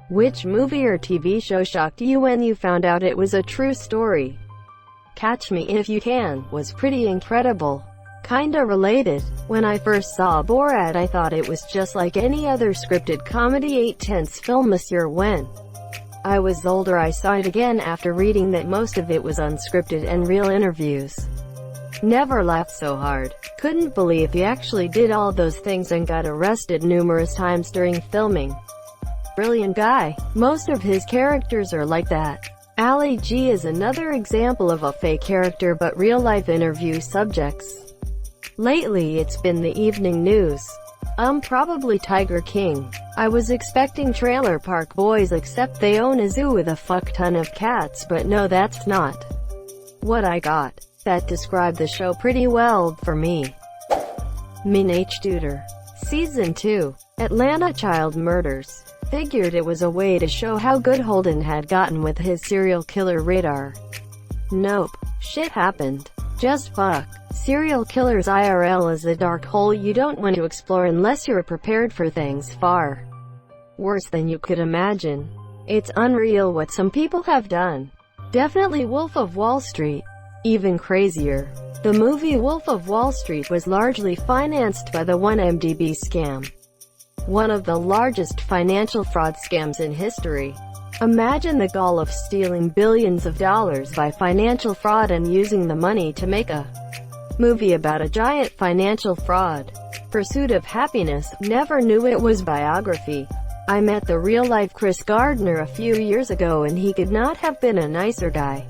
Which movie or TV show shocked you when you found out it was a true story? Catch Me If You Can was pretty incredible. Kinda related. When I first saw Borat, I thought it was just like any other scripted comedy 8/10 film. When I was older, I saw it again after reading that most of it was unscripted and real interviews. Never laughed so hard. Couldn't believe he actually did all those things and got arrested numerous times during filming. Brilliant guy. Most of his characters are like that. LAKEY is another example of a fake character but real-life interview subjects. Lately it's been the evening news. Probably Tiger King. I was expecting Trailer Park Boys, except they own a zoo with a fuck ton of cats, but no, that's not what I got. That described the show pretty well for me. Min H. Tutor. Season 2. Atlanta Child Murders. Figured it was a way to show how good Holden had gotten with his serial killer radar. Nope. Shit happened. Just fuck. Serial killers IRL is a dark hole you don't want to explore unless you're prepared for things far worse than you could imagine. It's unreal what some people have done. Definitely Wolf of Wall Street. Even crazier. The movie Wolf of Wall Street was largely financed by the 1MDB scam. One of the largest financial fraud scams in history. Imagine the gall of stealing billions of dollars by financial fraud and using the money to make a movie about a giant financial fraud. Pursuit of Happiness. Never knew it was biography. I met the real-life Chris Gardner a few years ago and he could not have been a nicer guy.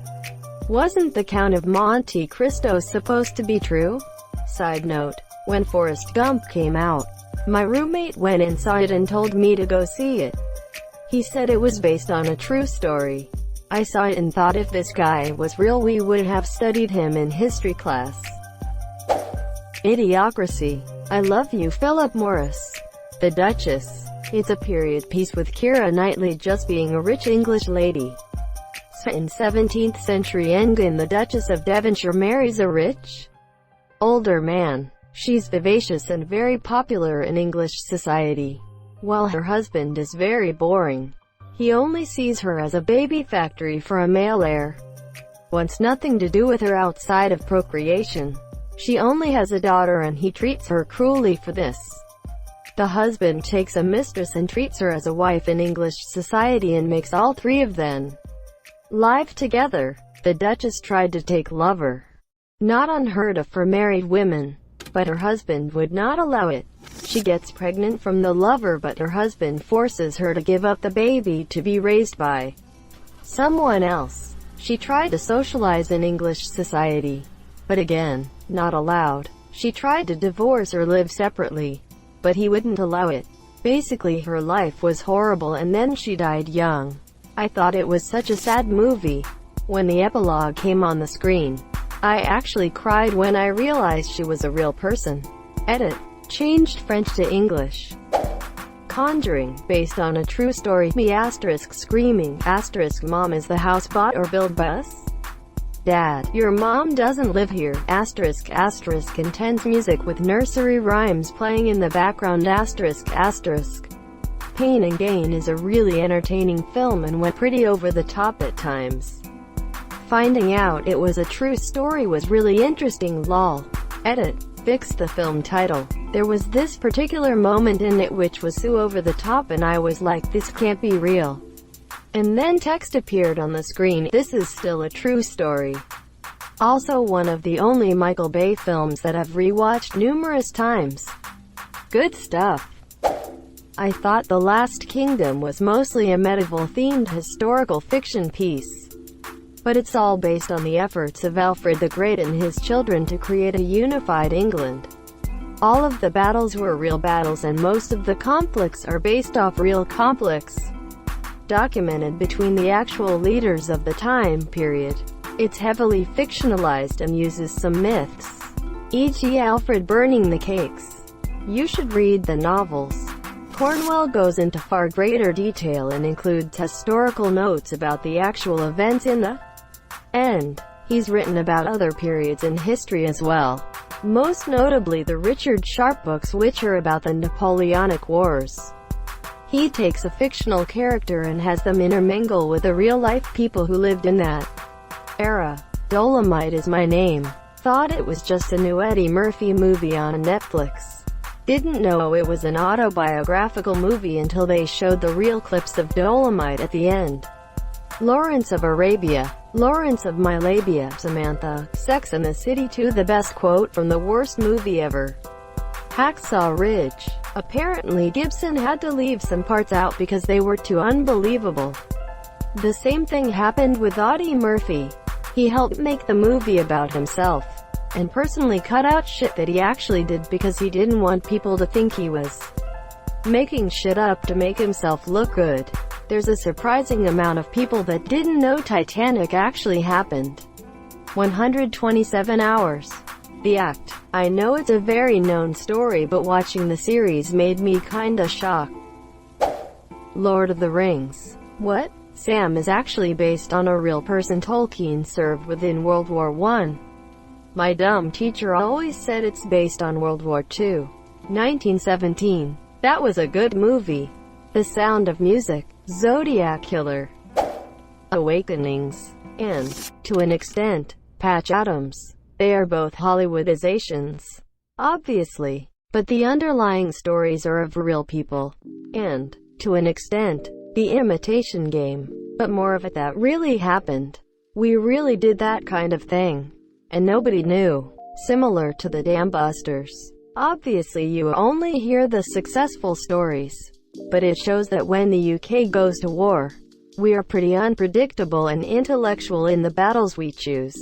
Wasn't The Count of Monte Cristo supposed to be true? Side note. When Forrest Gump came out, my roommate went and saw it and told me to go see it. He said it was based on a true story. I saw it and thought if this guy was real we would have studied him in history class. Idiocracy. I Love You, Philip Morris. The Duchess. It's a period piece with Keira Knightley just being a rich English lady. So in 17th century England, the Duchess of Devonshire marries a rich, older man. She's vivacious and very popular in English society, while her husband is very boring. He only sees her as a baby factory for a male heir. Wants nothing to do with her outside of procreation. She only has a daughter and he treats her cruelly for this. The husband takes a mistress and treats her as a wife in English society and makes all three of them live together. The Duchess tried to take lover. Not unheard of for married women. But her husband would not allow it. She gets pregnant from the lover, but her husband forces her to give up the baby to be raised by someone else. She tried to socialize in English society, but again, not allowed. She tried to divorce or live separately, but he wouldn't allow it. Basically, her life was horrible and then she died young. I thought it was such a sad movie. When the epilogue came on the screen, I actually cried when I realized she was a real person. Edit. Changed French to English. Conjuring. Based on a true story. Me asterisk screaming. Asterisk mom, is the house bought or built by us? Dad. Your mom doesn't live here. Asterisk asterisk intense music with nursery rhymes playing in the background. Asterisk asterisk. Pain and Gain is a really entertaining film and went pretty over the top at times. Finding out it was a true story was really interesting. Lol. Edit. Fix the film title. There was this particular moment in it which was so over the top and I was like, this can't be real. And then text appeared on the screen, this is still a true story. Also one of the only Michael Bay films that I've rewatched numerous times. Good stuff. I thought The Last Kingdom was mostly a medieval-themed historical fiction piece. But it's all based on the efforts of Alfred the Great and his children to create a unified England. All of the battles were real battles and most of the conflicts are based off real conflicts documented between the actual leaders of the time period. It's heavily fictionalized and uses some myths, e.g. Alfred burning the cakes. You should read the novels. Cornwell goes into far greater detail and includes historical notes about the actual events in the end. He's written about other periods in history as well, most notably the Richard Sharp books, which are about the Napoleonic Wars. He takes a fictional character and has them intermingle with the real-life people who lived in that era. Dolomite Is My Name. Thought it was just a new Eddie Murphy movie on Netflix. Didn't know it was an autobiographical movie until they showed the real clips of Dolomite at the end. Lawrence of Arabia. Lawrence of My Labia. Samantha. Sex and the City 2. The best quote from the worst movie ever. Hacksaw Ridge. Apparently Gibson had to leave some parts out because they were too unbelievable. The same thing happened with Eddie Murphy. He helped make the movie about himself, and personally cut out shit that he actually did because he didn't want people to think he was making shit up to make himself look good. There's a surprising amount of people that didn't know Titanic actually happened. 127 hours. The Act. I know it's a very known story, but watching the series made me kinda shocked. Lord of the Rings. What? Sam is actually based on a real person Tolkien served with in World War I. My dumb teacher always said it's based on World War II. 1917. That was a good movie. The Sound of Music. Zodiac Killer. Awakenings. And, to an extent, Patch Adams. They are both Hollywoodizations, obviously, but the underlying stories are of real people. And, to an extent, The Imitation Game. But more of it that really happened. We really did that kind of thing. And nobody knew. Similar to the Dam Busters. Obviously you only hear the successful stories. But it shows that when the UK goes to war, we are pretty unpredictable and intellectual in the battles we choose,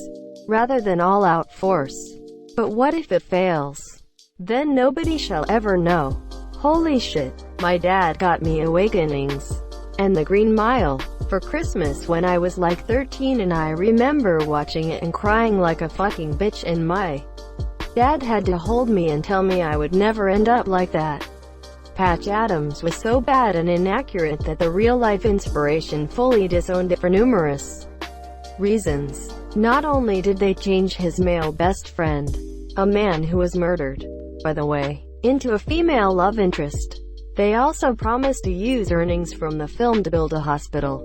rather than all-out force. But what if it fails? Then nobody shall ever know. Holy shit. My dad got me Awakenings and The Green Mile for Christmas when I was like 13, and I remember watching it and crying like a fucking bitch, and my dad had to hold me and tell me I would never end up like that. Patch Adams was so bad and inaccurate that the real-life inspiration fully disowned it for numerous reasons. Not only did they change his male best friend, a man who was murdered, by the way, into a female love interest, they also promised to use earnings from the film to build a hospital.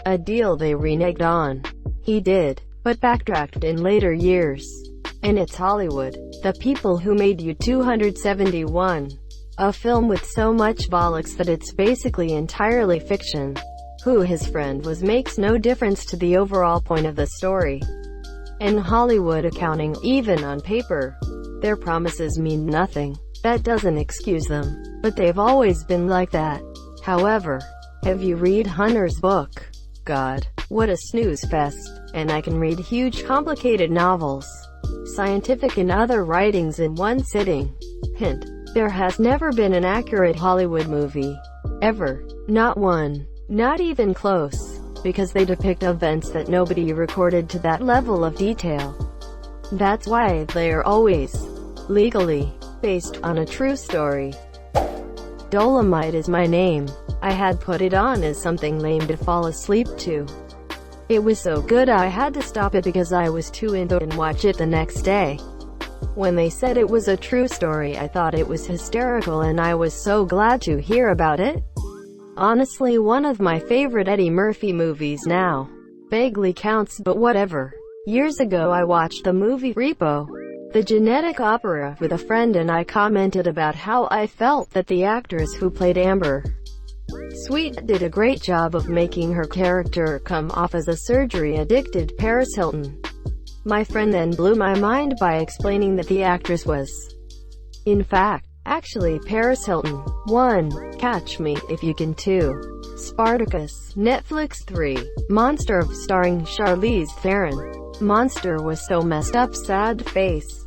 A deal they reneged on. He did, but backtracked in later years. And it's Hollywood, the people who made you 271. A film with so much bollocks that it's basically entirely fiction. Who his friend was makes no difference to the overall point of the story. In Hollywood accounting, even on paper, their promises mean nothing. That doesn't excuse them, but they've always been like that. However, have you read Hunter's book? God, what a snooze fest. And I can read huge complicated novels, scientific and other writings in one sitting. Hint. There has never been an accurate Hollywood movie. Ever. Not one. Not even close. Because they depict events that nobody recorded to that level of detail. That's why they are always legally based on a true story. Dolomite Is My Name. I had put it on as something lame to fall asleep to. It was so good I had to stop it because I was too into it and watch it the next day. When they said it was a true story, I thought it was hysterical, and I was so glad to hear about it. Honestly, one of my favorite Eddie Murphy movies now. Vaguely counts, but whatever. Years ago I watched the movie Repo, the genetic opera, with a friend, and I commented about how I felt that the actress who played Amber Sweet did a great job of making her character come off as a surgery-addicted Paris Hilton. My friend then blew my mind by explaining that the actress was, in fact, actually Paris Hilton. 1. Catch Me If You Can. 2. Spartacus. Netflix. 3. Monster of starring Charlize Theron. Monster was so messed up, sad face.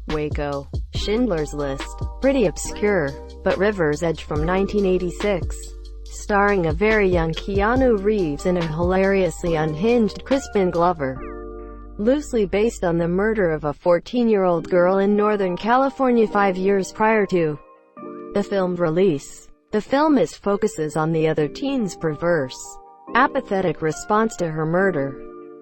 Waco. Schindler's List. Pretty obscure, but River's Edge from 1986. Starring a very young Keanu Reeves and a hilariously unhinged Crispin Glover. Loosely based on the murder of a 14-year-old girl in Northern California 5 years prior to the film's release. The film focuses on the other teen's perverse, apathetic response to her murder.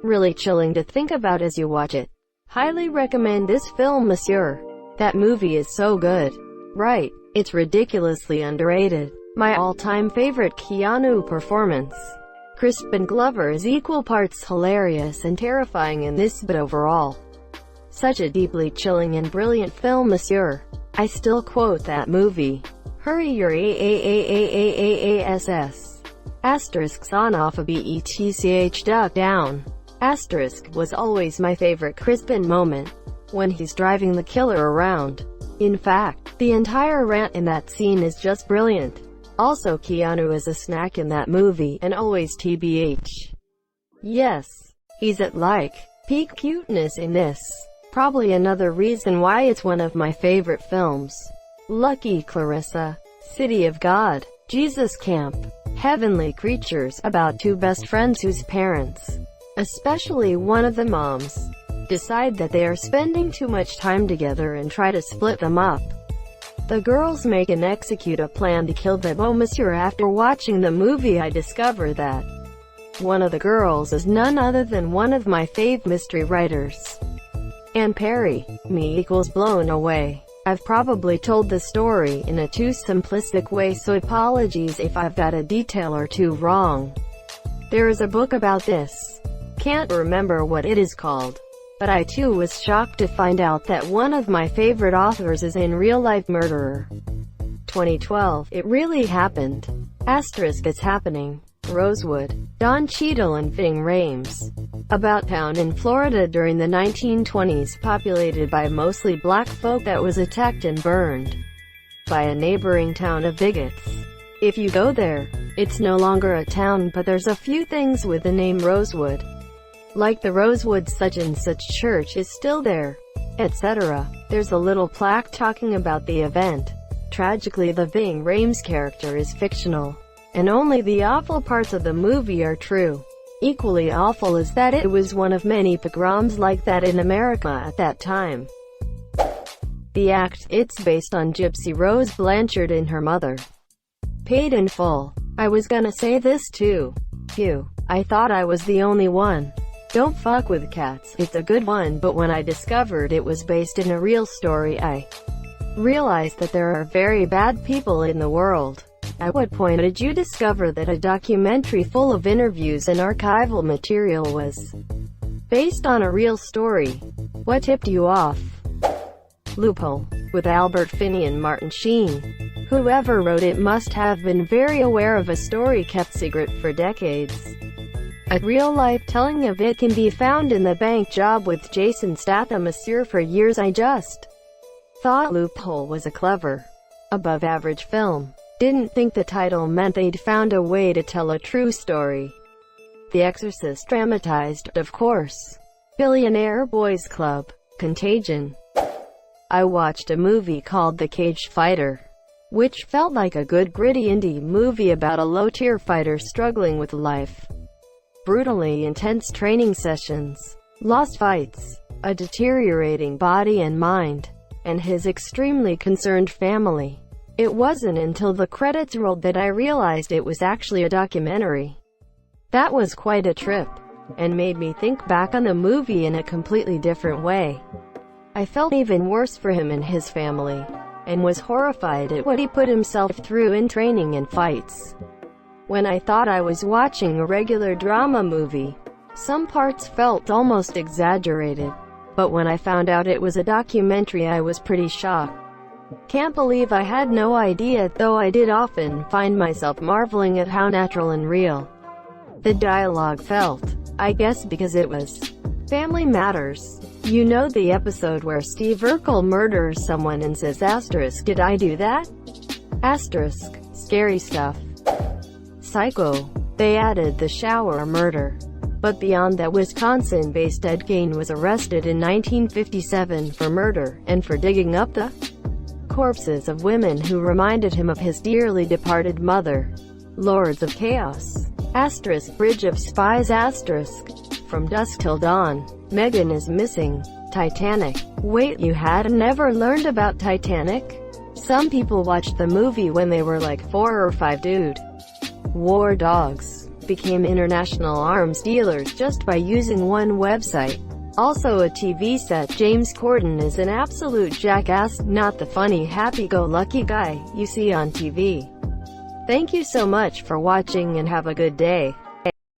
Really chilling to think about as you watch it. Highly recommend this film, monsieur. That movie is so good. Right, it's ridiculously underrated. My all-time favorite Keanu performance. Crispin Glover is equal parts hilarious and terrifying in this, but overall, such a deeply chilling and brilliant film, monsieur. I still quote that movie. Hurry your AAAAAASS. Asterisk on off a BETCH duck down. Asterisk was always my favorite Crispin moment, when he's driving the killer around. In fact, the entire rant in that scene is just brilliant. Also, Keanu is a snack in that movie, and always TBH. Yes, he's at like peak cuteness in this. Probably another reason why it's one of my favorite films. Lucky Clarissa, City of God, Jesus Camp, Heavenly Creatures, about two best friends whose parents, especially one of the moms, decide that they are spending too much time together and try to split them up. The girls make and execute a plan to kill the beau monsieur. After watching the movie, I discover that one of the girls is none other than one of my fave mystery writers, Anne Perry. Me equals blown away. I've probably told the story in a too simplistic way, so apologies if I've got a detail or two wrong. There is a book about this. Can't remember what it is called. But I too was shocked to find out that one of my favorite authors is in real-life murderer. 2012, It Really Happened. Asterisk It's Happening. Rosewood, Don Cheadle and Ving Rhames. About town in Florida during the 1920s, populated by mostly black folk, that was attacked and burned by a neighboring town of bigots. If you go there, it's no longer a town, but there's a few things with the name Rosewood. Like the Rosewood such and such church is still there, etc. There's a little plaque talking about the event. Tragically, the Ving Rhames character is fictional, and only the awful parts of the movie are true. Equally awful is that it was one of many pogroms like that in America at that time. The act, it's based on Gypsy Rose Blanchard and her mother. Paid in full. I was gonna say this too. Phew, I thought I was the only one. Don't fuck with cats, it's a good one, but when I discovered it was based in a real story, I realized that there are very bad people in the world. At what point did you discover that a documentary full of interviews and archival material was based on a real story? What tipped you off? Loophole. With Albert Finney and Martin Sheen. Whoever wrote it must have been very aware of a story kept secret for decades. A real-life telling of it can be found in The Bank Job with Jason Statham, monsieur. For years I just thought Loophole was a clever, above-average film. Didn't think the title meant they'd found a way to tell a true story. The Exorcist dramatized, of course. Billionaire Boys Club. Contagion. I watched a movie called The Cage Fighter, which felt like a good gritty indie movie about a low-tier fighter struggling with life. Brutally intense training sessions, lost fights, a deteriorating body and mind, and his extremely concerned family. It wasn't until the credits rolled that I realized it was actually a documentary. That was quite a trip, and made me think back on the movie in a completely different way. I felt even worse for him and his family, and was horrified at what he put himself through in training and fights. When I thought I was watching a regular drama movie, some parts felt almost exaggerated, but when I found out it was a documentary, I was pretty shocked. Can't believe I had no idea, though I did often find myself marveling at how natural and real the dialogue felt. I guess because it was Family Matters. You know the episode where Steve Urkel murders someone and says asterisk, did I do that? Asterisk, scary stuff. Psycho. They added the shower murder. But beyond that, Wisconsin-based Ed Gein was arrested in 1957 for murder, and for digging up the corpses of women who reminded him of his dearly departed mother. Lords of Chaos. Asterisk, Bridge of Spies. Asterisk, From Dusk Till Dawn. Megan is missing. Titanic. Wait, you had never learned about Titanic? Some people watched the movie when they were like 4 or 5, dude. War dogs became international arms dealers just by using one website. Also a TV set. James Corden is an absolute jackass, not the funny happy-go-lucky guy you see on TV. Thank you so much for watching and have a good day.